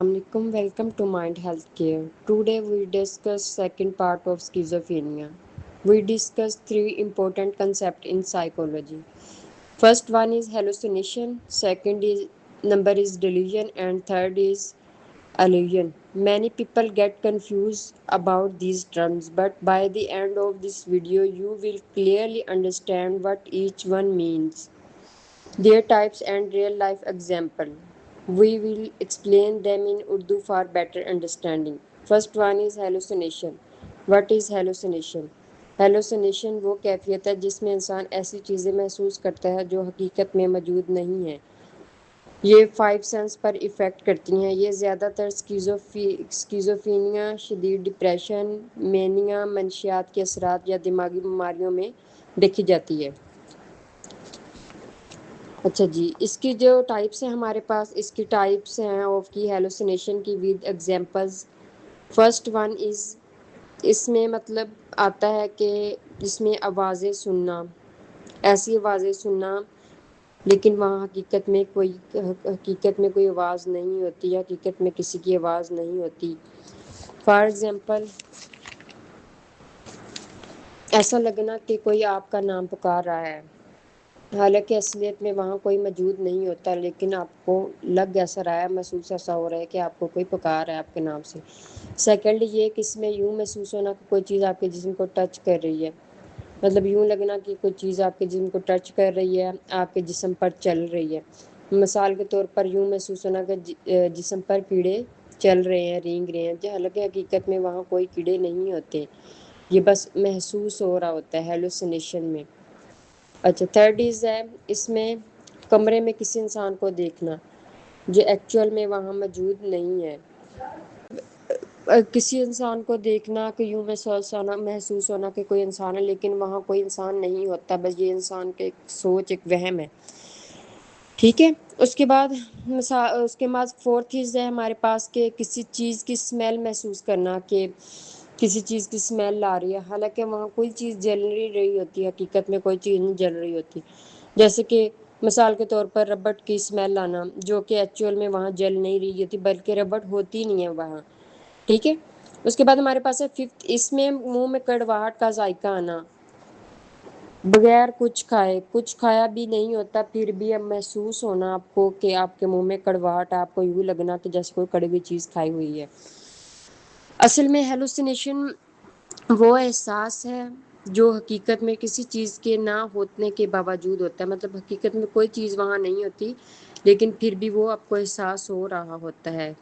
Assalamualaikum, welcome to Mind Health Care. Today we discuss second part of schizophrenia. We discuss three important concepts in psychology. First one is hallucination, second is number is delusion, and third is illusion. Many people get confused about these terms, but by the end of this video you will clearly understand what each one means, their types and real life example. We will explain them in Urdu for better understanding. First one is hallucination. What is hallucination? Hallucination वो कैफियत है जिसमें इंसान ऐसी चीज़ें महसूस करता है जो हकीकत में मौजूद नहीं है। ये 5 सेंस पर इफ़ेक्ट करती हैं। ये ज़्यादातर स्किज़ोफ्रेनिया, शदीद डिप्रेशन, मेनिया, मनशियात के असरात या दिमागी बीमारियों में देखी जाती है। अच्छा जी, इसकी जो टाइप्स हैं हमारे पास, इसकी टाइप्स हैं ऑफ की हेलुसिनेशन की with examples. First one is, इसमें मतलब आता है कि इसमें आवाज़ें सुनना, ऐसी आवाज़ें सुनना लेकिन वहाँ हकीकत में कोई आवाज़ नहीं होती या हकीकत में किसी की आवाज़ नहीं होती। फॉर एग्जांपल, ऐसा लगना कि कोई आपका नाम पुकार रहा है, हालांकि असलियत में वहाँ कोई मौजूद नहीं होता, लेकिन आपको लग ऐसा रहा है, महसूस ऐसा हो रहा है कि आपको कोई पुकार है आपके नाम से। सेकंड ये कि इसमें यूँ महसूस होना कि कोई चीज़ आपके जिस्म को टच कर रही है, मतलब यूँ लगना कि कोई चीज़ आपके जिस्म को टच कर रही है, आपके जिस्म पर चल रही है। मिसाल के तौर पर यूँ महसूस होना कि जिस्म पर कीड़े चल रहे हैं, रेंग रहे हैं, हालांकि हकीकत में वहाँ कोई कीड़े नहीं होते, ये बस महसूस हो रहा होता है हेलुसिनेशन में। अच्छा, थर्ड इज़ है, इसमें कमरे में किसी इंसान को देखना जो एक्चुअल में वहाँ मौजूद नहीं है। किसी इंसान को देखना कि यूँ महसूस होना कि कोई इंसान है लेकिन वहाँ कोई इंसान नहीं होता, बस ये इंसान के सोच, एक वहम है। ठीक है, उसके बाद फोर्थ चीज़ है हमारे पास कि किसी चीज़ की स्मेल महसूस करना कि किसी चीज़ की स्मेल आ रही है, हालांकि वहाँ कोई चीज़ जल नहीं रही होती, हकीकत में कोई चीज़ नहीं जल रही होती। जैसे कि मिसाल के तौर पर रबड़ की स्मेल आना, जो कि एक्चुअल में वहाँ जल नहीं रही होती बल्कि रबड़ होती नहीं है वहाँ। ठीक है, उसके बाद हमारे पास है फिफ्थ, इसमें मुंह में कड़वाहट का जायका आना, बगैर कुछ खाए, कुछ खाया भी नहीं होता फिर भी अब महसूस होना आपको कि आपके मुंह में कड़वाहट, आपको यूँ लगना कि जैसे कोई कड़वी चीज़ खाई हुई है। असल में हेलुसिनेशन वो एहसास है जो हकीकत में किसी चीज़ के ना होने के बावजूद होता है, मतलब हकीकत में कोई चीज़ वहाँ नहीं होती लेकिन फिर भी वो आपको एहसास हो रहा होता है।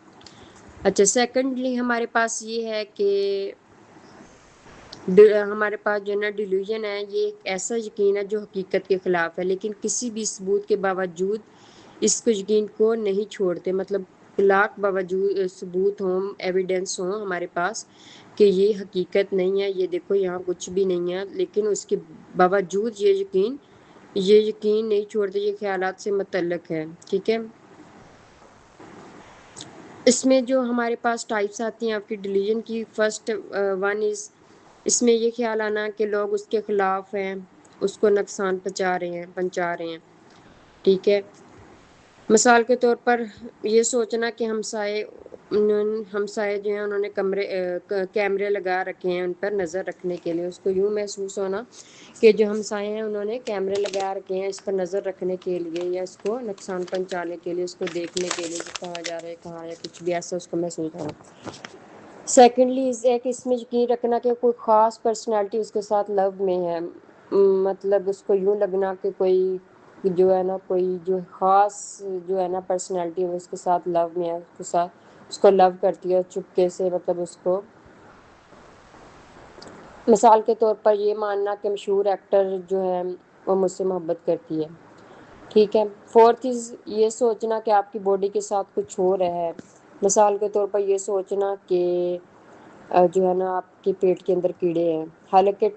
अच्छा, सेकंडली हमारे पास ये है कि हमारे पास जो है ना डिल्यूजन है, ये एक ऐसा यकीन है जो हकीकत के ख़िलाफ़ है लेकिन किसी भी सबूत के बावजूद इसको यकीन को नहीं छोड़ते, मतलब लाख बावजूद सबूत हों, एविडेंस हों हमारे पास कि ये हकीकत नहीं है, ये देखो यहाँ कुछ भी नहीं है, लेकिन उसके बावजूद ये यकीन नहीं छोड़ते, ये ख्यालात से मुतल्लिक़ है। ठीक है, इसमें जो हमारे पास टाइप्स आती हैं आपकी डिलीजन की, फर्स्ट वन इज़, इसमें ये ख्याल आना कि लोग उसके ख़िलाफ़ हैं, उसको नुकसान पहुँचा रहे हैं। ठीक है, मिसाल के तौर पर ये सोचना कि हमसाए जो हैं उन्होंने कैमरे लगा रखे हैं उन पर नज़र रखने के लिए, उसको यूँ महसूस होना कि जो हमसाए हैं उन्होंने कैमरे लगा रखे हैं इस पर नज़र रखने के लिए या इसको नुकसान पहुँचाने के लिए, उसको देखने के लिए कि कहाँ जा रहा है, कहाँ, या कुछ भी ऐसा उसको महसूस होना। सेकेंडली इज़ है कि इसमें यकीन रखना कि कोई ख़ास पर्सनैलिटी उसके साथ लव में है, मतलब उसको यूँ लगना कि कोई जो है ना, कोई जो ख़ास जो है ना पर्सनैलिटी वो उसके साथ लव में है, उसके साथ उसको लव करती है चुपके से, मतलब उसको, मिसाल के तौर पर ये मानना कि मशहूर एक्टर जो है वो मुझसे मोहब्बत करती है। ठीक है, फोर्थ इज़ ये सोचना कि आपकी बॉडी के साथ कुछ हो रहा है, मिसाल के तौर पर ये सोचना कि जो है ना आपके पेट के अंदर कीड़े हैं, हालांकि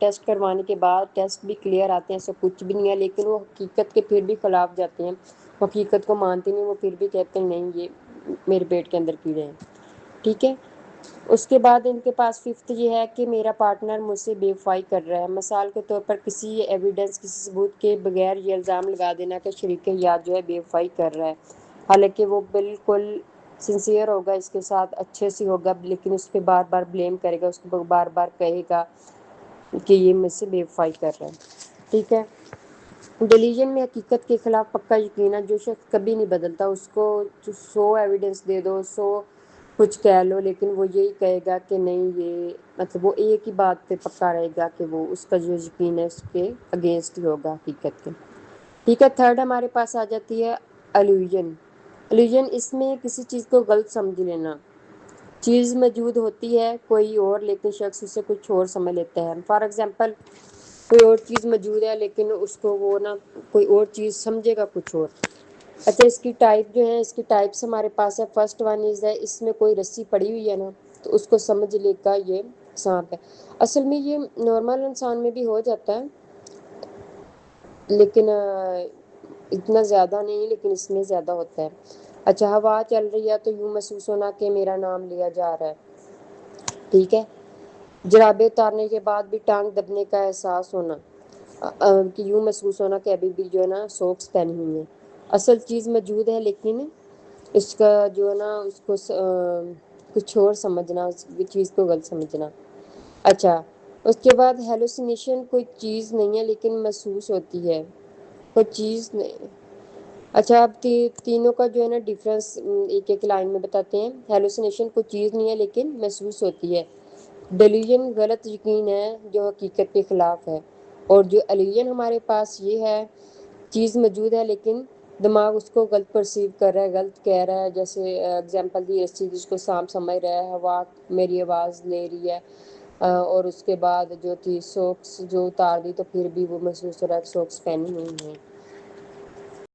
टेस्ट करवाने के बाद टेस्ट भी क्लियर आते हैं, ऐसा कुछ भी नहीं है, लेकिन वो हकीकत के फिर भी ख़िलाफ़ जाते हैं, हकीकत को मानते नहीं, वो फिर भी कहते हैं नहीं ये मेरे पेट के अंदर कीड़े हैं। ठीक है, उसके बाद इनके पास फिफ्थ ये है कि मेरा पार्टनर मुझसे बेवफाई कर रहा है, मिसाल के तौर पर किसी एविडेंस, किसी सबूत के बगैर ये इल्ज़ाम लगा देना कि शरीक याद जो है बेवफाई कर रहा है, حالانکہ وہ بالکل سنسیئر ہوگا اس کے ساتھ، اچھے سے ہوگا، لیکن اس پہ بار بار بلیم کرے گا، اس کو بار بار کہے گا کہ یہ مجھ سے بے وفائی کر رہا ہے، ٹھیک ہے۔ ڈیلیژن میں حقیقت کے خلاف پکا یقین ہے، جو شخص کبھی نہیں بدلتا، اس کو 100 ایویڈنس دے دو، 100 کچھ کہہ لو، لیکن وہ یہی کہے گا کہ نہیں، یہ مطلب وہ ایک ہی بات پہ پکا رہے گا کہ وہ اس کا جو یقین ہے اس کے اگینسٹ ہی ہوگا حقیقت کے، ٹھیک ہے۔ تھرڈ ہمارے پاس آ جاتی ہے الوژن۔ الوژن اس میں کسی چیز کو غلط سمجھ لینا، چیز موجود ہوتی ہے کوئی اور، لیکن شخص اسے کچھ اور سمجھ لیتا ہے۔ فار ایگزامپل کوئی اور چیز موجود ہے لیکن اس کو وہ نا کوئی اور چیز سمجھے گا کچھ اور۔ اچھا، اس کی ٹائپ جو ہے، اس کی ٹائپس ہمارے پاس ہے۔ فرسٹ ون از ہے، اس میں کوئی رسی پڑی ہوئی ہے نا تو اس کو سمجھ لے گا یہ سانپ ہے۔ اصل میں یہ نارمل انسان میں بھی ہو جاتا ہے، لیکن اتنا زیادہ نہیں، لیکن اس میں زیادہ ہوتا ہے۔ اچھا، ہوا چل رہی ہے تو یوں محسوس ہونا کہ میرا نام لیا جا رہا ہے، ٹھیک ہے۔ جرابیں اتارنے کے بعد بھی ٹانگ دبنے کا احساس ہونا، کہ یوں محسوس ہونا کہ ابھی بھی جو ہے نا سوکس پہنی ہوئی ہیں، اصل چیز موجود ہے لیکن اس کا جو ہے نا اس کو کچھ اور سمجھنا، اس چیز کو غلط سمجھنا۔ اچھا، اس کے بعد ہیلوسینیشن کوئی چیز نہیں ہے لیکن محسوس ہوتی ہے، کوئی چیز نہیں۔ اچھا، اب تینوں کا جو ہے نا ڈیفرنس ایک ایک لائن میں بتاتے ہیں۔ ہیلوسینیشن کوئی چیز نہیں ہے لیکن محسوس ہوتی ہے۔ ڈیلیژن غلط یقین ہے جو حقیقت کے خلاف ہے، اور جو الوژن ہمارے پاس یہ ہے، چیز موجود ہے لیکن دماغ اس کو غلط پرسیو کر رہا ہے، غلط کہہ رہا ہے۔ جیسے اگزامپل دی اس چیز، جس کو سانپ سمجھ رہا ہے، ہوا میری آواز لے رہی ہے، اور اس کے بعد جو تھی سوکس جو اتار دی تو پھر بھی وہ محسوس ہو رہا ہے کہ سوکس پہنی ہوئی ہیں۔